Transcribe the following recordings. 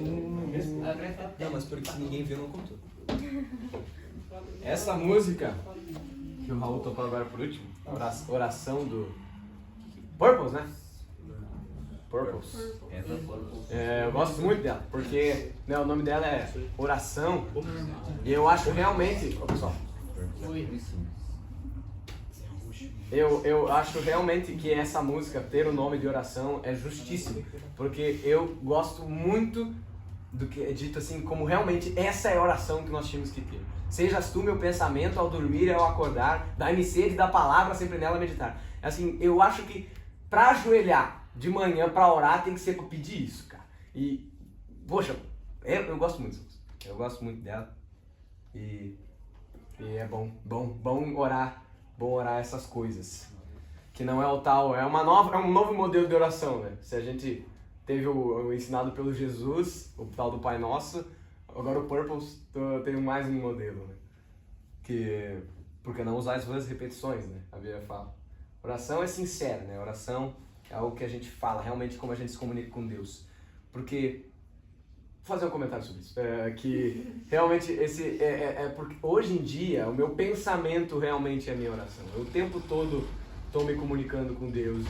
Não, mas porque ninguém viu, não contou. Essa música que o Raul tocou agora por último, oração do Purples, né? Purples. Eu gosto muito dela, porque né, o nome dela é Oração, e eu acho realmente... Ô, pessoal. Eu acho realmente que essa música, ter o nome de oração, é justíssimo, porque eu gosto muito do que é dito assim, como realmente essa é a oração que nós tínhamos que ter. Sejas tu meu pensamento ao dormir e ao acordar, dai-me sede da palavra, sempre nela meditar. Assim, eu acho que pra ajoelhar de manhã pra orar tem que ser pra pedir isso, cara. E, poxa, eu gosto muito disso. Eu gosto muito dela. E é bom orar essas coisas. Que não é o tal, é um novo modelo de oração, né? Se a gente teve o ensinado pelo Jesus, o tal do Pai Nosso, agora o Purples tem mais um modelo, né? Que, por que não usar as duas repetições, né? A Bíblia fala. Oração é sincera, né? Oração é algo que a gente fala, realmente como a gente se comunica com Deus. Porque, vou fazer um comentário sobre isso, que realmente porque hoje em dia o meu pensamento realmente é a minha oração. Eu, o tempo todo estou me comunicando com Deus,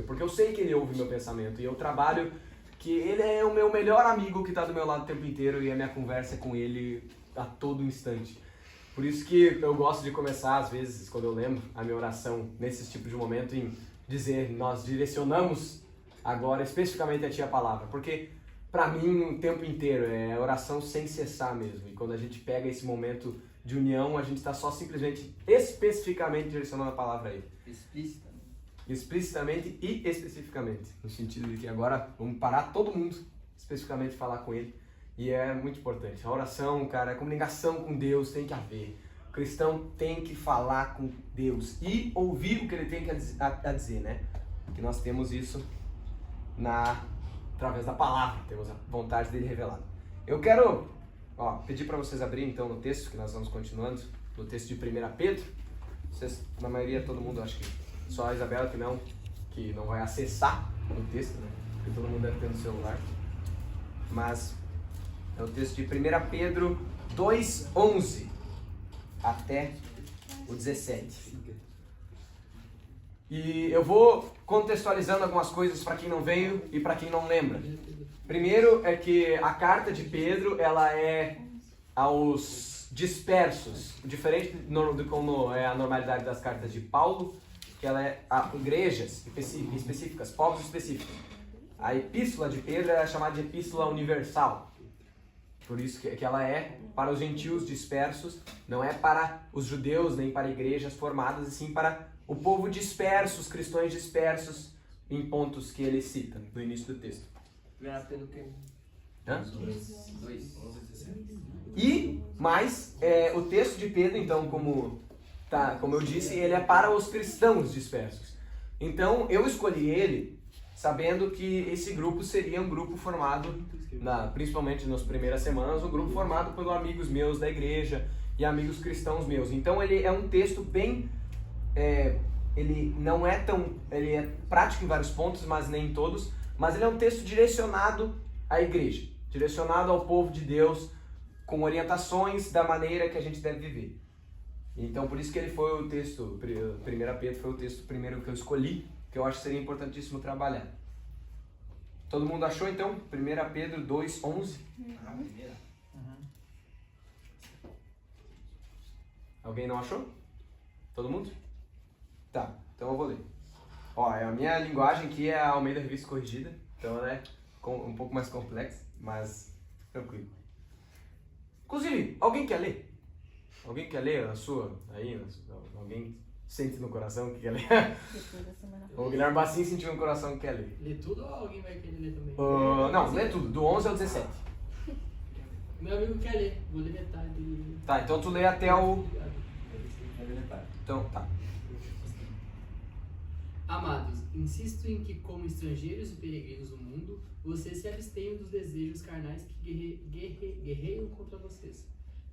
porque eu sei que Ele ouve meu pensamento e eu trabalho que Ele é o meu melhor amigo que está do meu lado o tempo inteiro e a minha conversa é com Ele a todo instante. Por isso que eu gosto de começar, às vezes, quando eu lembro, a minha oração nesses tipos de momento em dizer, nós direcionamos agora especificamente a Ti a palavra, porque para mim o tempo inteiro é oração sem cessar mesmo, e quando a gente pega esse momento de união, a gente está só simplesmente, especificamente direcionando a palavra a Ele. Explicitamente e especificamente, no sentido de que agora vamos parar todo mundo, especificamente falar com Ele, e é muito importante. A oração, cara, a comunicação com Deus tem que haver. O cristão tem que falar com Deus e ouvir o que Ele tem a dizer, né? Que nós temos isso através da palavra, temos a vontade dele revelada. Eu quero pedir para vocês abrirem então no texto, que nós vamos continuando, no texto de 1 Pedro. Vocês, na maioria, todo mundo, acho que só a Isabela que não vai acessar o texto, né? Porque todo mundo deve ter no celular. Mas é o texto de 1 Pedro 2:11 até o 17. E eu vou contextualizando algumas coisas para quem não veio e para quem não lembra. Primeiro é que a carta de Pedro, ela é aos dispersos, diferente de como é a normalidade das cartas de Paulo, que ela é a igrejas específicas, povos específicos. A epístola de Pedro é chamada de epístola universal. Por isso que ela é para os gentios dispersos, não é para os judeus nem para igrejas formadas, e sim para o povo disperso, os cristãos dispersos, em pontos que ele cita no início do texto. Pedro que? 2. E mais, o texto de Pedro, então, como eu disse, ele é para os cristãos dispersos. Então, eu escolhi ele sabendo que esse grupo seria um grupo formado, principalmente nas primeiras semanas, um grupo formado por amigos meus da igreja e amigos cristãos meus. Então, ele é um texto bem... ele não é tão... ele é prático em vários pontos, mas nem em todos. Mas ele é um texto direcionado à igreja, direcionado ao povo de Deus, com orientações da maneira que a gente deve viver. Então, por isso que ele foi o texto, 1 Pedro foi o texto primeiro que eu escolhi, que eu acho que seria importantíssimo trabalhar. Todo mundo achou, então? 1 Pedro 2:11? Alguém não achou? Todo mundo? Tá, então eu vou ler. A minha linguagem aqui é a Almeida Revista Corrigida, então ela é um pouco mais complexa, mas tranquilo. Inclusive, alguém quer ler? Alguém quer ler a sua aí? Alguém sente no coração que quer ler? O Guilherme Bassin sentiu no coração que quer ler. Lê tudo ou alguém vai querer ler também? Não, lê tudo, do 11 ao 17. Meu amigo quer ler, vou ler metade. Tá, então tu lê até o... Então, tá. Amados, insisto em que, como estrangeiros e peregrinos no mundo, vocês se abstenham dos desejos carnais que guerreiam contra vocês.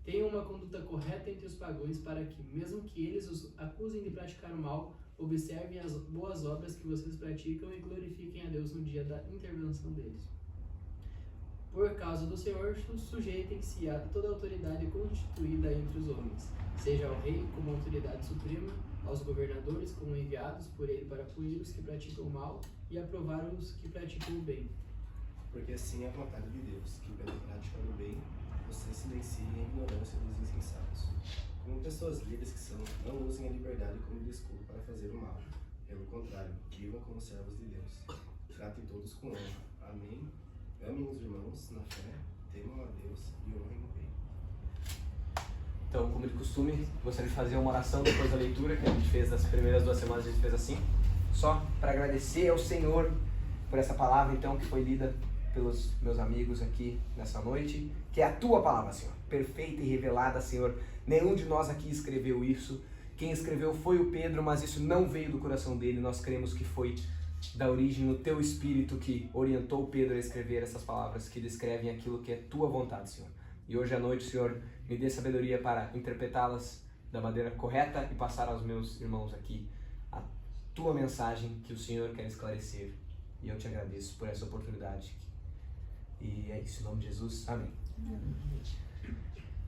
Tenham uma conduta correta entre os pagãos para que, mesmo que eles os acusem de praticar o mal, observem as boas obras que vocês praticam e glorifiquem a Deus no dia da intervenção deles. Por causa do Senhor, sujeitem-se a toda autoridade constituída entre os homens, seja ao rei como autoridade suprema, aos governadores como enviados por ele para punir os que praticam o mal e aprovar os que praticam o bem. Porque assim é a vontade de Deus, que pela prática do bem, você silencie a ignorância dos insensatos. Como pessoas livres que são, não usem a liberdade como desculpa para fazer o mal. Pelo contrário, vivam como servos de Deus. Tratem todos com honra. Amém. Amem os irmãos na fé, temam a Deus e honrem o bem. Então, como de costume, gostaria de fazer uma oração depois da leitura que a gente fez nas primeiras 2 semanas, a gente fez assim, só para agradecer ao Senhor por essa palavra, então, que foi lida pelos meus amigos aqui nessa noite, que é a Tua palavra, Senhor, perfeita e revelada, Senhor. Nenhum de nós aqui escreveu isso. Quem escreveu foi o Pedro, mas isso não veio do coração dele. Nós cremos que foi da origem no Teu Espírito que orientou Pedro a escrever essas palavras que descrevem aquilo que é Tua vontade, Senhor. E hoje à noite, Senhor, me dê sabedoria para interpretá-las da maneira correta e passar aos meus irmãos aqui a Tua mensagem que o Senhor quer esclarecer. E eu te agradeço por essa oportunidade. E é isso, em nome de Jesus. Amém.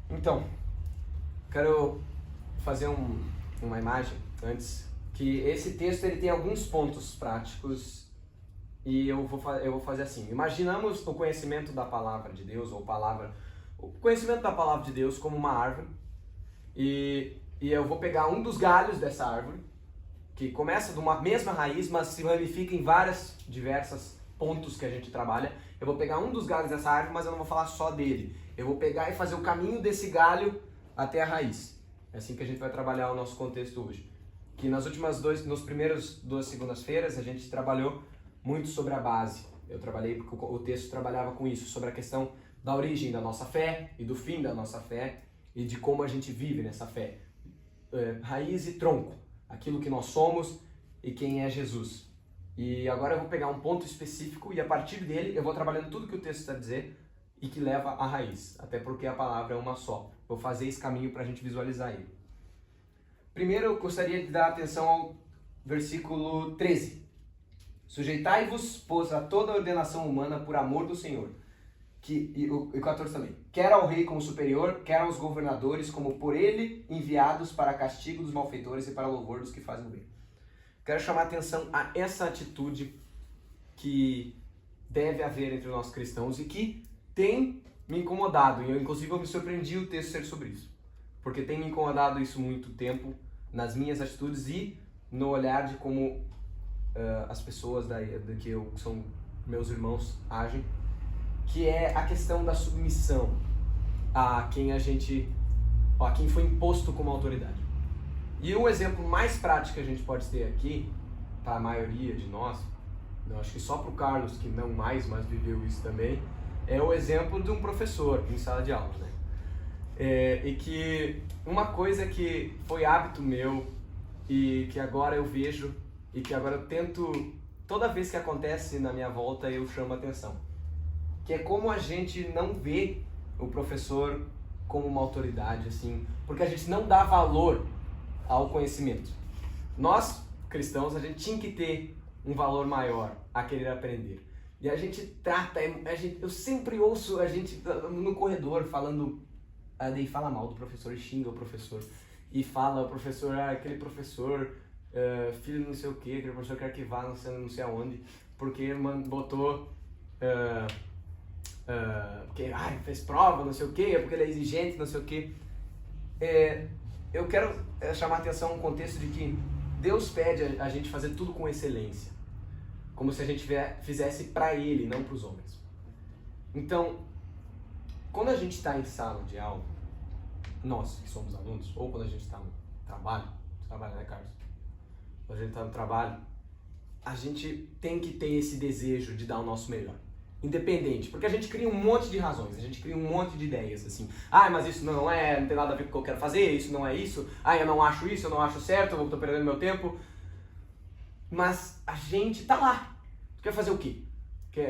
Então, quero fazer uma imagem antes, que esse texto ele tem alguns pontos práticos e eu vou fazer assim. Imaginamos o conhecimento da palavra de Deus, ou o conhecimento da palavra de Deus como uma árvore, e eu vou pegar um dos galhos dessa árvore, que começa de uma mesma raiz, mas se ramifica em várias diversas pontos que a gente trabalha. Eu vou pegar um dos galhos dessa árvore, mas eu não vou falar só dele. Eu vou pegar e fazer o caminho desse galho até a raiz. É assim que a gente vai trabalhar o nosso contexto hoje. Que nos primeiros 2 segundas-feiras a gente trabalhou muito sobre a base. Eu trabalhei, porque o texto trabalhava com isso, sobre a questão da origem da nossa fé e do fim da nossa fé e de como a gente vive nessa fé. Raiz e tronco, aquilo que nós somos e quem é Jesus. E agora eu vou pegar um ponto específico e a partir dele eu vou trabalhando tudo que o texto está a dizer e que leva à raiz, até porque a palavra é uma só. Vou fazer esse caminho para a gente visualizar ele. Primeiro eu gostaria de dar atenção ao versículo 13. Sujeitai-vos, pois, a toda a ordenação humana por amor do Senhor. E o 14 também. Quer ao rei como superior, quer aos governadores como por ele enviados para castigo dos malfeitores e para louvor dos que fazem o bem. Quero chamar a atenção a essa atitude que deve haver entre nós cristãos e que tem me incomodado. E eu, inclusive, eu me surpreendi o texto ser sobre isso. Porque tem me incomodado isso muito tempo nas minhas atitudes e no olhar de como as pessoas que são meus irmãos agem, que é a questão da submissão a quem foi imposto como autoridade. E o exemplo mais prático que a gente pode ter aqui, para a maioria de nós, eu acho que só para o Carlos, que não mais, mas viveu isso também, é o exemplo de um professor em sala de aula, né? E que uma coisa que foi hábito meu e que agora eu vejo e que agora eu tento, toda vez que acontece na minha volta, eu chamo a atenção, que é como a gente não vê o professor como uma autoridade, assim, porque a gente não dá valor ao conhecimento. Nós, cristãos, a gente tinha que ter um valor maior a querer aprender. E a gente trata, eu sempre ouço a gente no corredor falando, daí fala mal do professor e xinga o professor. E fala o professor, aquele professor, filho não sei o que, aquele professor quer que vá não sei aonde, porque botou, porque fez prova, não sei o que, porque ele é exigente, não sei o que. Eu quero chamar a atenção no contexto de que Deus pede a gente fazer tudo com excelência, como se a gente fizesse para Ele, não para os homens. Então, quando a gente está em sala de aula, nós que somos alunos, ou quando a gente está no trabalho, né, Carlos? Quando a gente está no trabalho, a gente tem que ter esse desejo de dar o nosso melhor. Independente, porque a gente cria um monte de razões, a gente cria um monte de ideias, assim. Mas isso não tem nada a ver com o que eu quero fazer, isso não é isso, eu não acho isso, eu não acho certo, eu tô perdendo meu tempo. Mas a gente tá lá. Quer fazer o quê?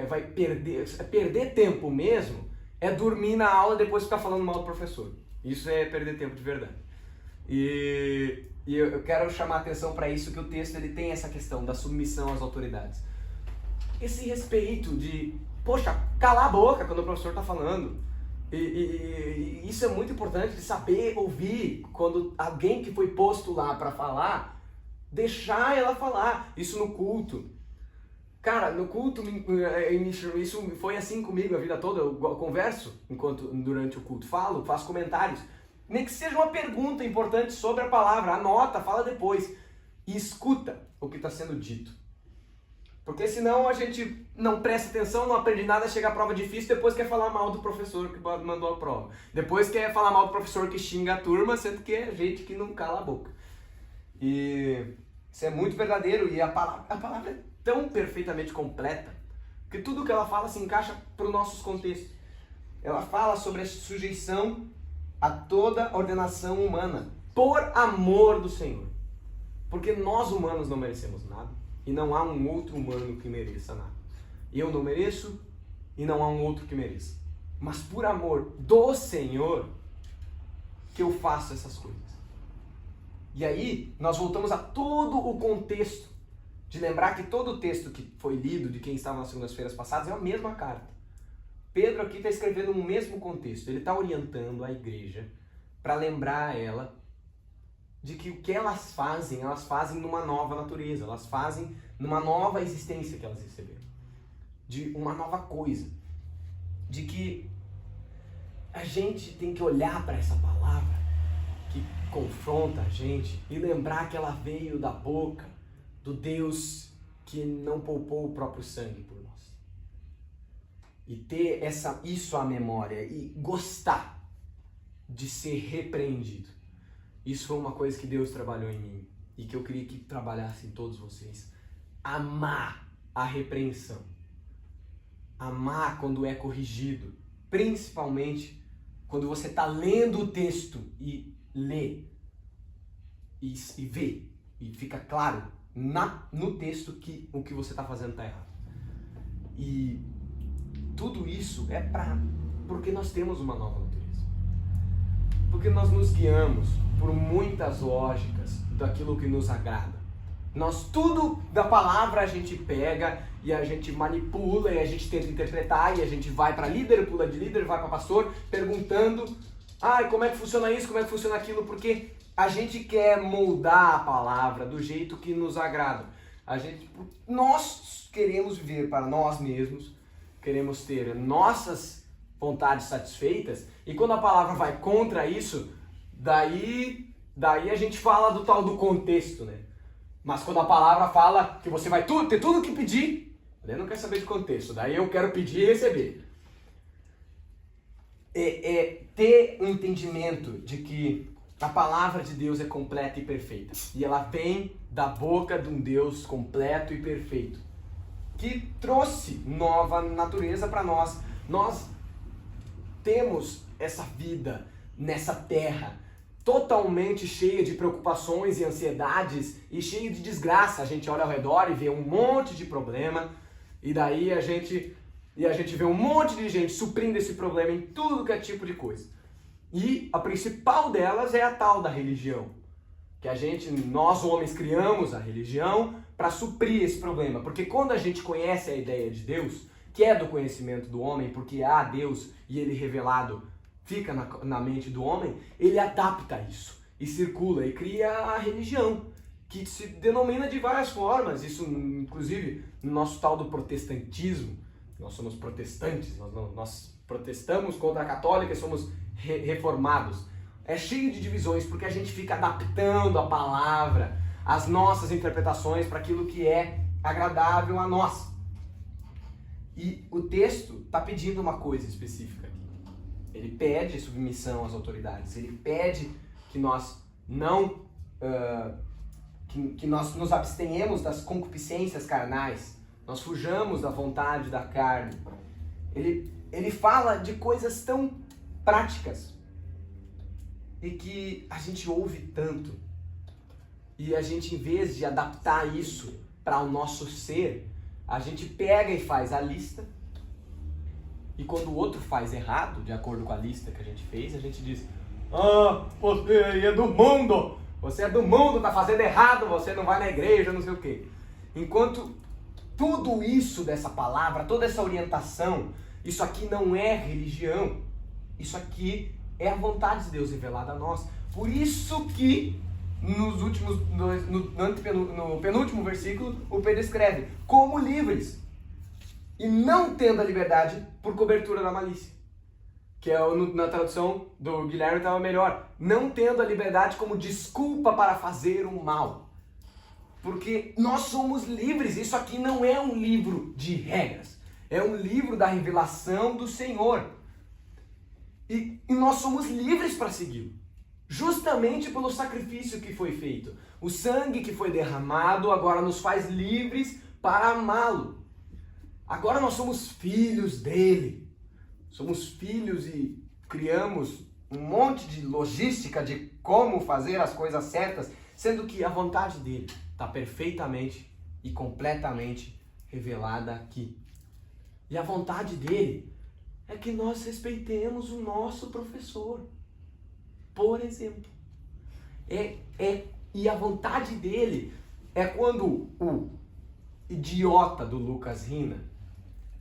Vai perder tempo mesmo é dormir na aula e depois ficar falando mal do professor. Isso é perder tempo de verdade. E eu quero chamar a atenção para isso, que o texto ele tem essa questão da submissão às autoridades. Esse respeito de poxa, calar a boca quando o professor está falando. E isso é muito importante de saber ouvir quando alguém que foi posto lá para falar, deixar ela falar. Isso no culto. Cara, no culto, isso foi assim comigo a vida toda. Eu converso durante o culto, faço comentários. Nem que seja uma pergunta importante sobre a palavra, anota, fala depois. E escuta o que está sendo dito. Porque senão a gente não presta atenção, não aprende nada, chega a prova difícil, depois quer falar mal do professor que mandou a prova. Depois quer falar mal do professor que xinga a turma, sendo que é gente que não cala a boca. E isso é muito verdadeiro, e a palavra é tão perfeitamente completa que tudo que ela fala se encaixa para os nossos contextos. Ela fala sobre a sujeição a toda ordenação humana, por amor do Senhor. Porque nós humanos não merecemos nada, e não há um outro humano que mereça nada. Eu não mereço, e não há um outro que mereça. Mas por amor do Senhor, que eu faço essas coisas. E aí, nós voltamos a todo o contexto, de lembrar que todo o texto que foi lido, de quem estava nas segundas-feiras passadas, é a mesma carta. Pedro aqui está escrevendo no mesmo contexto. Ele está orientando a igreja para lembrar ela de que o que elas fazem numa nova natureza, elas fazem numa nova existência que elas receberam. De uma nova coisa. De que a gente tem que olhar para essa palavra que confronta a gente e lembrar que ela veio da boca do Deus que não poupou o próprio sangue por nós. E ter isso à memória e gostar de ser repreendido. Isso foi uma coisa que Deus trabalhou em mim e que eu queria que trabalhasse em todos vocês. Amar a repreensão. Amar quando é corrigido. Principalmente quando você está lendo o texto e lê e vê e fica claro no texto que o que você está fazendo está errado. E tudo isso é porque nós temos uma nova natureza. Porque nós nos guiamos por muitas lógicas daquilo que nos agrada. Tudo da palavra a gente pega e a gente manipula e a gente tenta interpretar e a gente vai para líder, pula de líder, vai para pastor, perguntando como é que funciona isso, como é que funciona aquilo, porque a gente quer moldar a palavra do jeito que nos agrada. Nós queremos viver para nós mesmos, queremos ter nossas vontades satisfeitas, e quando a palavra vai contra isso, daí a gente fala do tal do contexto, né? Mas quando a palavra fala que você vai ter tudo o que pedir, eu não quero saber de contexto, daí eu quero pedir e receber. Ter um entendimento de que a palavra de Deus é completa e perfeita. E ela vem da boca de um Deus completo e perfeito, que trouxe nova natureza para nós. Nós temos essa vida nessa terra totalmente cheia de preocupações e ansiedades e cheia de desgraça. A gente olha ao redor e vê um monte de problema, e daí a gente vê um monte de gente suprindo esse problema em tudo que é tipo de coisa. E a principal delas é a tal da religião, que nós homens criamos a religião para suprir esse problema, porque quando a gente conhece a ideia de Deus, que é do conhecimento do homem, porque há Deus e ele revelado fica na mente do homem, ele adapta isso e circula e cria a religião, que se denomina de várias formas. Isso, inclusive, no nosso tal do protestantismo. Nós somos protestantes, nós protestamos contra a católica e somos reformados. É cheio de divisões porque a gente fica adaptando a palavra, as nossas interpretações para aquilo que é agradável a nós. E o texto está pedindo uma coisa específica aqui. Ele pede submissão às autoridades. Ele pede que nós que nós nos abstenhamos das concupiscências carnais. Nós fujamos da vontade da carne. Ele fala de coisas tão práticas e que a gente ouve tanto. E a gente, em vez de adaptar isso para o nosso ser, a gente pega e faz a lista, e quando o outro faz errado, de acordo com a lista que a gente fez, a gente diz: você é do mundo, tá fazendo errado, você não vai na igreja, não sei o quê. Enquanto tudo isso dessa palavra, toda essa orientação, isso aqui não é religião. Isso aqui é a vontade de Deus revelada a nós. Por isso que no penúltimo versículo, o Pedro escreve, como livres, e não tendo a liberdade por cobertura da malícia. Que é na tradução do Guilherme estava melhor. Não tendo a liberdade como desculpa para fazer o mal. Porque nós somos livres. Isso aqui não é um livro de regras. É um livro da revelação do Senhor. E nós somos livres para segui-lo. Justamente pelo sacrifício que foi feito. O sangue que foi derramado agora nos faz livres para amá-lo. Agora nós somos filhos dele. Somos filhos e criamos um monte de logística de como fazer as coisas certas, sendo que a vontade dele está perfeitamente e completamente revelada aqui. E a vontade dele é que nós respeitemos o nosso professor, por exemplo. E a vontade dele é quando o idiota do Lucas Rina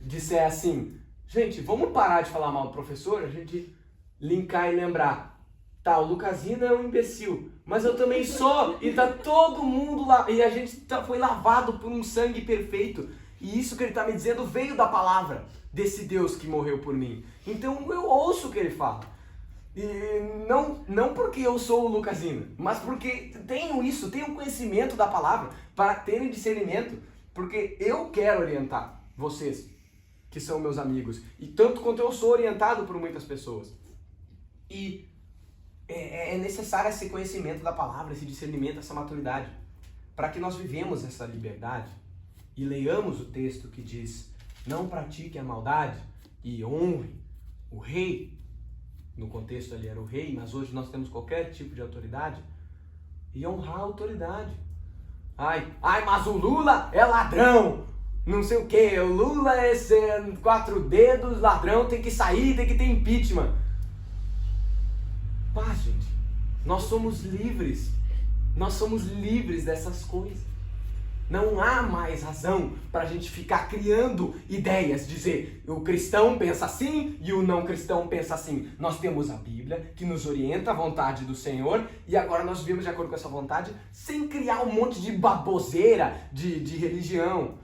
disser assim, gente, vamos parar de falar mal do professor, a gente linkar e lembrar, tá, o Lucas Rina é um imbecil, mas eu também sou, e tá todo mundo lá, e a gente foi lavado por um sangue perfeito, e isso que ele tá me dizendo veio da palavra desse Deus que morreu por mim. Então eu ouço o que ele fala. E não porque eu sou o Lucas Rina, mas porque tenho isso, tenho conhecimento da palavra, para ter discernimento, porque eu quero orientar vocês, que são meus amigos, e tanto quanto eu sou orientado por muitas pessoas. E é necessário esse conhecimento da palavra, esse discernimento, essa maturidade, para que nós vivemos essa liberdade e leiamos o texto que diz, não pratique a maldade e honre o rei. No contexto ali era o rei, mas hoje nós temos qualquer tipo de autoridade, e honrar a autoridade. Ai, mas o Lula é ladrão, não sei o que, o Lula é 4 dedos, ladrão, tem que sair, tem que ter impeachment. Paz, gente, nós somos livres dessas coisas. Não há mais razão para a gente ficar criando ideias, dizer o cristão pensa assim e o não cristão pensa assim. Nós temos a Bíblia que nos orienta a vontade do Senhor e agora nós vivemos de acordo com essa vontade sem criar um monte de baboseira de religião.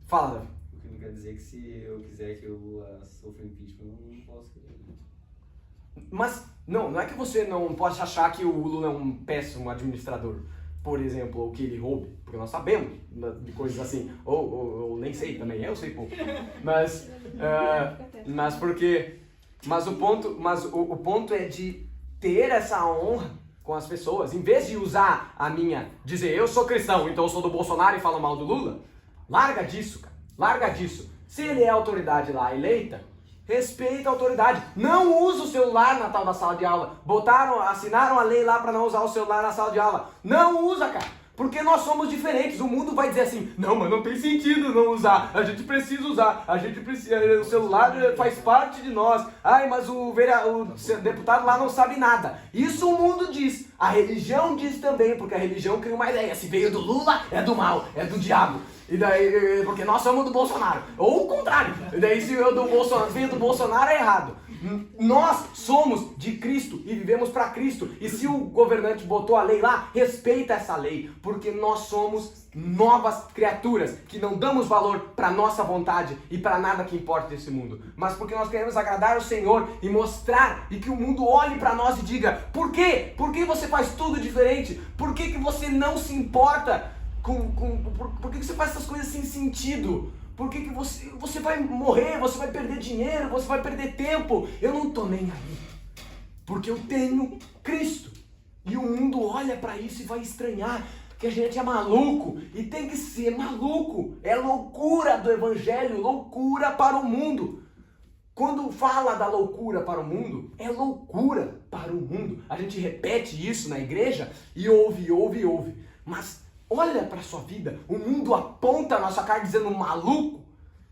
Fala, Davi. O que não quer dizer que se eu quiser que eu sofra impeachment, eu não posso. Mas não é que você não pode achar que o Lula é um péssimo administrador, por exemplo, ou que ele roube, porque nós sabemos de coisas assim, ou nem sei também, eu sei pouco, mas o ponto é de ter essa honra com as pessoas, em vez de usar dizer eu sou cristão, então eu sou do Bolsonaro e falo mal do Lula, larga disso, cara, larga disso. Se ele é a autoridade lá eleita, respeita a autoridade. Não usa o celular na tal da sala de aula. Assinaram a lei lá para não usar o celular na sala de aula. Não usa, cara. Porque nós somos diferentes. O mundo vai dizer assim, não, mas não tem sentido não usar. A gente precisa usar. O celular faz parte de nós. Ai, mas o deputado lá não sabe nada. Isso o mundo diz. A religião diz também, porque a religião cria uma ideia. Se veio do Lula, é do mal, é do diabo. E daí, porque nós somos do Bolsonaro. Ou o contrário. E daí, se eu venho do Bolsonaro, é errado. Nós somos de Cristo e vivemos para Cristo. E se o governante botou a lei lá, respeita essa lei. Porque nós somos novas criaturas que não damos valor para nossa vontade e para nada que importa desse mundo. Mas porque nós queremos agradar o Senhor e mostrar e que o mundo olhe para nós e diga, por quê? Por que você faz tudo diferente? Por que você não se importa? Por que você faz essas coisas sem sentido? Por que você vai morrer, você vai perder dinheiro, você vai perder tempo? Eu não tô nem aí. Porque eu tenho Cristo. E o mundo olha para isso e vai estranhar que a gente é maluco. E tem que ser maluco. É loucura do evangelho, loucura para o mundo. Quando fala da loucura para o mundo, é loucura para o mundo. A gente repete isso na igreja e ouve. Mas olha para a sua vida, o mundo aponta a nossa cara dizendo maluco.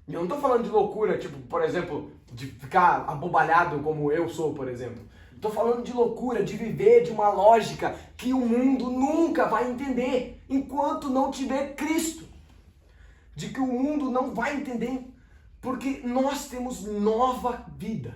E eu não estou falando de loucura, tipo, por exemplo, de ficar abobalhado como eu sou, por exemplo. Estou falando de loucura, de viver de uma lógica que o mundo nunca vai entender enquanto não tiver Cristo. de que o mundo não vai entender, porque nós temos nova vida.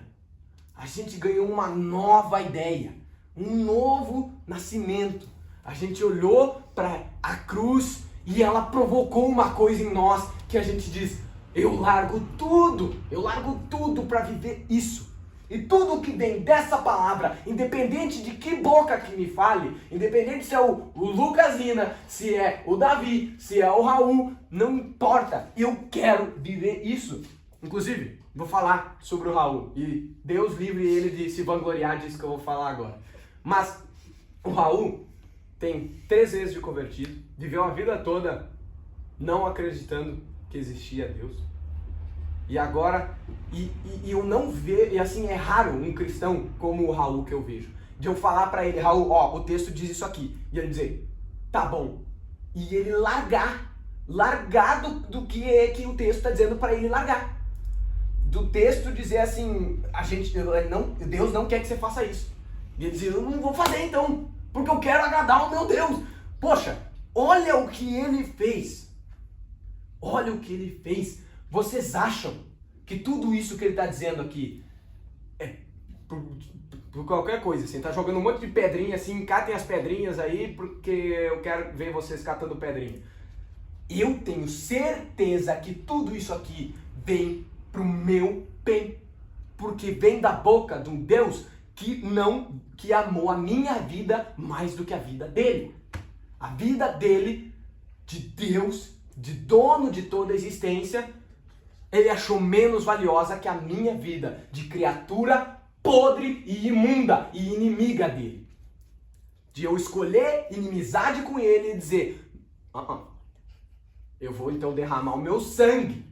A gente ganhou uma nova ideia, um novo nascimento. A gente olhou para a cruz e ela provocou uma coisa em nós que a gente diz: eu largo tudo para viver isso. E tudo que vem dessa palavra, independente de que boca que me fale, independente se é o Lucas Lina, se é o Davi, se é o Raul, não importa, eu quero viver isso. Inclusive, vou falar sobre o Raul, e Deus livre ele de se vangloriar disso que eu vou falar agora. Mas o Raul tem 3 vezes de convertido, viveu a vida toda não acreditando que existia Deus. E agora, eu não vejo, e assim, é raro um cristão como o Raul que eu vejo, de eu falar pra ele: Raul, ó, o texto diz isso aqui, e ele dizer, tá bom, e ele largar do que é que o texto tá dizendo pra ele largar. Do texto dizer assim, Deus não quer que você faça isso. E ele dizer, eu não vou fazer então, porque eu quero agradar o meu Deus. Poxa, olha o que ele fez. Olha o que ele fez. Vocês acham que tudo isso que ele está dizendo aqui é por qualquer coisa, assim, tá jogando um monte de pedrinha, assim, catem as pedrinhas aí, porque eu quero ver vocês catando pedrinha. Eu tenho certeza que tudo isso aqui vem pro meu bem, porque vem da boca de um Deus que amou a minha vida mais do que a vida dele. A vida dele, de Deus, de dono de toda a existência, ele achou menos valiosa que a minha vida de criatura podre e imunda e inimiga dele. De eu escolher inimizade com ele e dizer, eu vou então derramar o meu sangue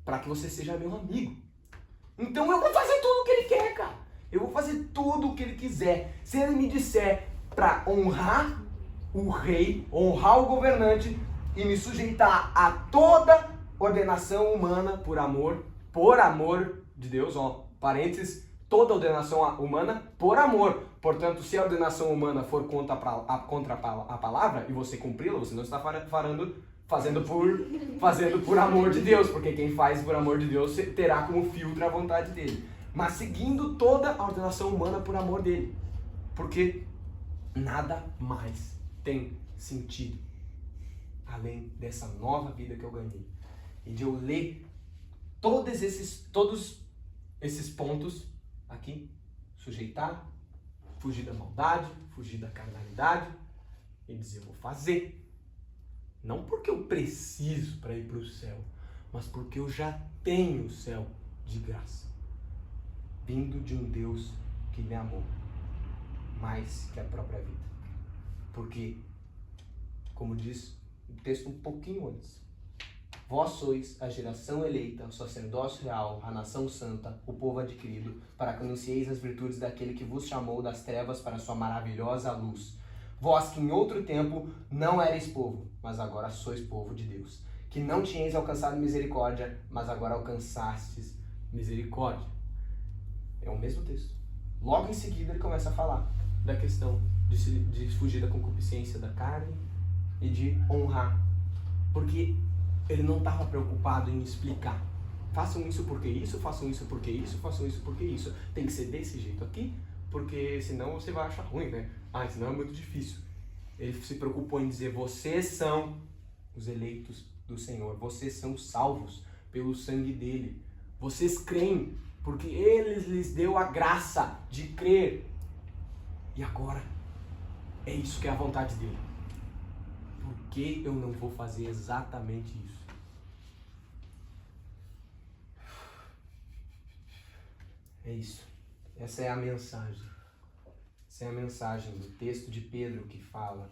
para que você seja meu amigo. Então eu vou fazer tudo o que ele quer, cara. Eu vou fazer tudo o que ele quiser. Se ele me disser para honrar o rei, honrar o governante e me sujeitar a toda ordenação humana por amor de Deus, ó, parênteses, toda ordenação humana por amor. Portanto, se a ordenação humana for contra a palavra e você cumpri-la, você não está fazendo por amor de Deus, porque quem faz por amor de Deus terá como filtro a vontade dele. Mas seguindo toda a ordenação humana por amor dele, porque nada mais tem sentido além dessa nova vida que eu ganhei. E de eu ler todos esses pontos aqui, sujeitar, fugir da maldade, fugir da carnalidade, e dizer, eu vou fazer. Não porque eu preciso para ir para o céu, mas porque eu já tenho o céu de graça, vindo de um Deus que me amou mais que a própria vida. Porque, como diz o texto um pouquinho antes, vós sois a geração eleita, o sacerdócio real, a nação santa, o povo adquirido, para que anuncieis as virtudes daquele que vos chamou das trevas para a sua maravilhosa luz. Vós que em outro tempo não erais povo, mas agora sois povo de Deus. Que não tinhais alcançado misericórdia, mas agora alcançastes misericórdia. É o mesmo texto. Logo em seguida ele começa a falar da questão de fugir da concupiscência da carne e de honrar. Porque ele não estava preocupado em explicar. Façam isso porque isso, façam isso porque isso, façam isso porque isso. Tem que ser desse jeito aqui, porque senão você vai achar ruim, né? Senão é muito difícil. Ele se preocupou em dizer, vocês são os eleitos do Senhor. Vocês são salvos pelo sangue dele. Vocês creem porque ele lhes deu a graça de crer. E agora, é isso que é a vontade dele. Por que eu não vou fazer exatamente isso? É isso. Essa é a mensagem. Essa é a mensagem do texto de Pedro que fala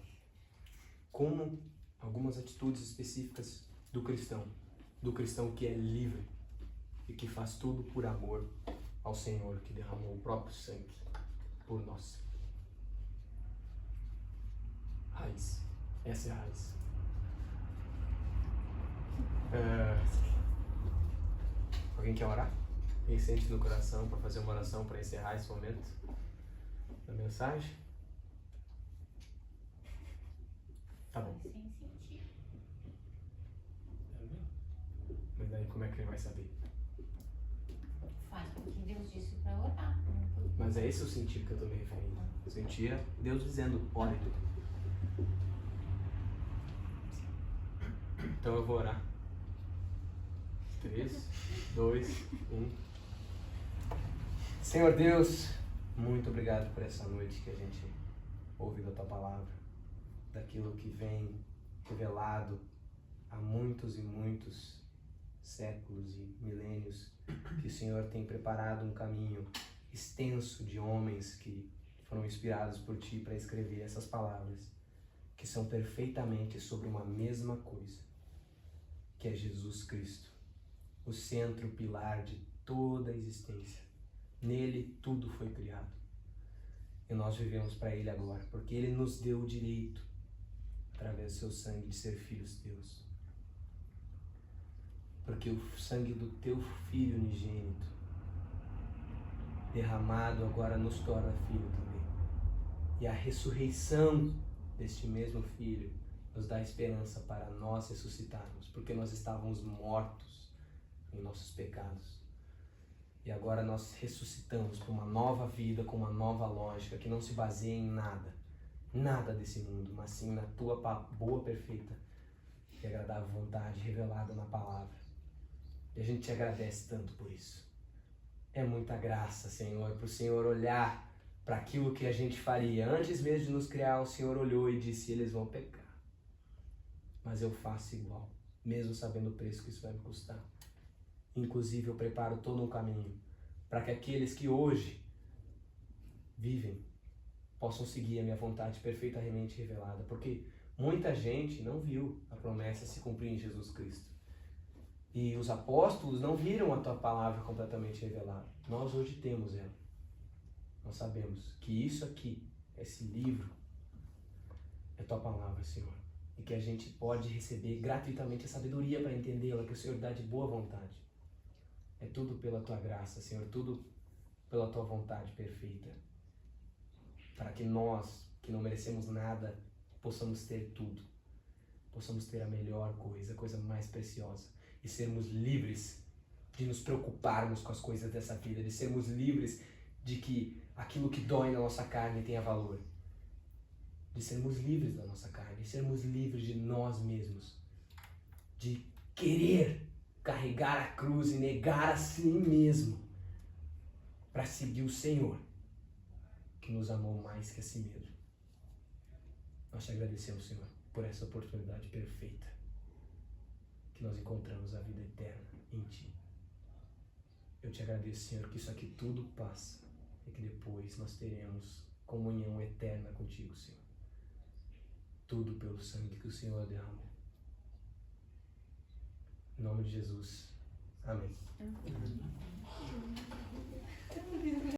como algumas atitudes específicas do cristão que é livre e que faz tudo por amor ao Senhor, que derramou o próprio sangue por nós. Raiz. Essa é a raiz. Alguém quer orar? Quem sente no coração para fazer uma oração para encerrar esse momento da mensagem? Tá bom. Mas daí como é que ele vai saber? Faz porque Deus disse pra orar. Mas é esse o sentido que eu tô me referindo. Eu sentia Deus dizendo, ore. Então eu vou orar. 3, 2, 1. Senhor Deus, muito obrigado por essa noite que a gente ouve da Tua Palavra, daquilo que vem revelado há muitos e muitos séculos e milênios, que o Senhor tem preparado um caminho extenso de homens que foram inspirados por Ti para escrever essas palavras, que são perfeitamente sobre uma mesma coisa, que é Jesus Cristo, o centro, o pilar de toda a existência. Nele tudo foi criado. E nós vivemos para Ele agora, porque Ele nos deu o direito, através do Seu sangue, de ser filhos de Deus. Porque o sangue do Teu Filho unigênito, derramado agora, nos torna filho também. E a ressurreição deste mesmo Filho nos dá esperança para nós ressuscitarmos, porque nós estávamos mortos em nossos pecados. E agora nós ressuscitamos com uma nova vida, com uma nova lógica, que não se baseia em nada desse mundo, mas sim na Tua boa, perfeita e agradável vontade revelada na Palavra. E a gente te agradece tanto por isso. É muita graça, Senhor, para o Senhor olhar para aquilo que a gente faria. Antes mesmo de nos criar, o Senhor olhou e disse, eles vão pecar. Mas eu faço igual, mesmo sabendo o preço que isso vai me custar. Inclusive, eu preparo todo um caminho para que aqueles que hoje vivem possam seguir a minha vontade perfeitamente revelada. Porque muita gente não viu a promessa se cumprir em Jesus Cristo. E os apóstolos não viram a Tua palavra completamente revelada. Nós hoje temos ela. Nós sabemos que isso aqui, esse livro, é Tua palavra, Senhor. E que a gente pode receber gratuitamente a sabedoria para entendê-la, que o Senhor dá de boa vontade. É tudo pela Tua graça, Senhor, tudo pela Tua vontade perfeita. Para que nós, que não merecemos nada, possamos ter tudo. Possamos ter a melhor coisa, a coisa mais preciosa. E sermos livres de nos preocuparmos com as coisas dessa vida, de sermos livres de que aquilo que dói na nossa carne tenha valor. De sermos livres da nossa carne, de sermos livres de nós mesmos. De querer carregar a cruz e negar a si mesmo para seguir o Senhor, que nos amou mais que a si mesmo. Nós te agradecemos, Senhor, por essa oportunidade perfeita que nós encontramos a vida eterna em Ti. Eu te agradeço, Senhor, que isso aqui tudo passa e que depois nós teremos comunhão eterna contigo, Senhor. Tudo pelo sangue que o Senhor derramou. Em nome de Jesus. Amém.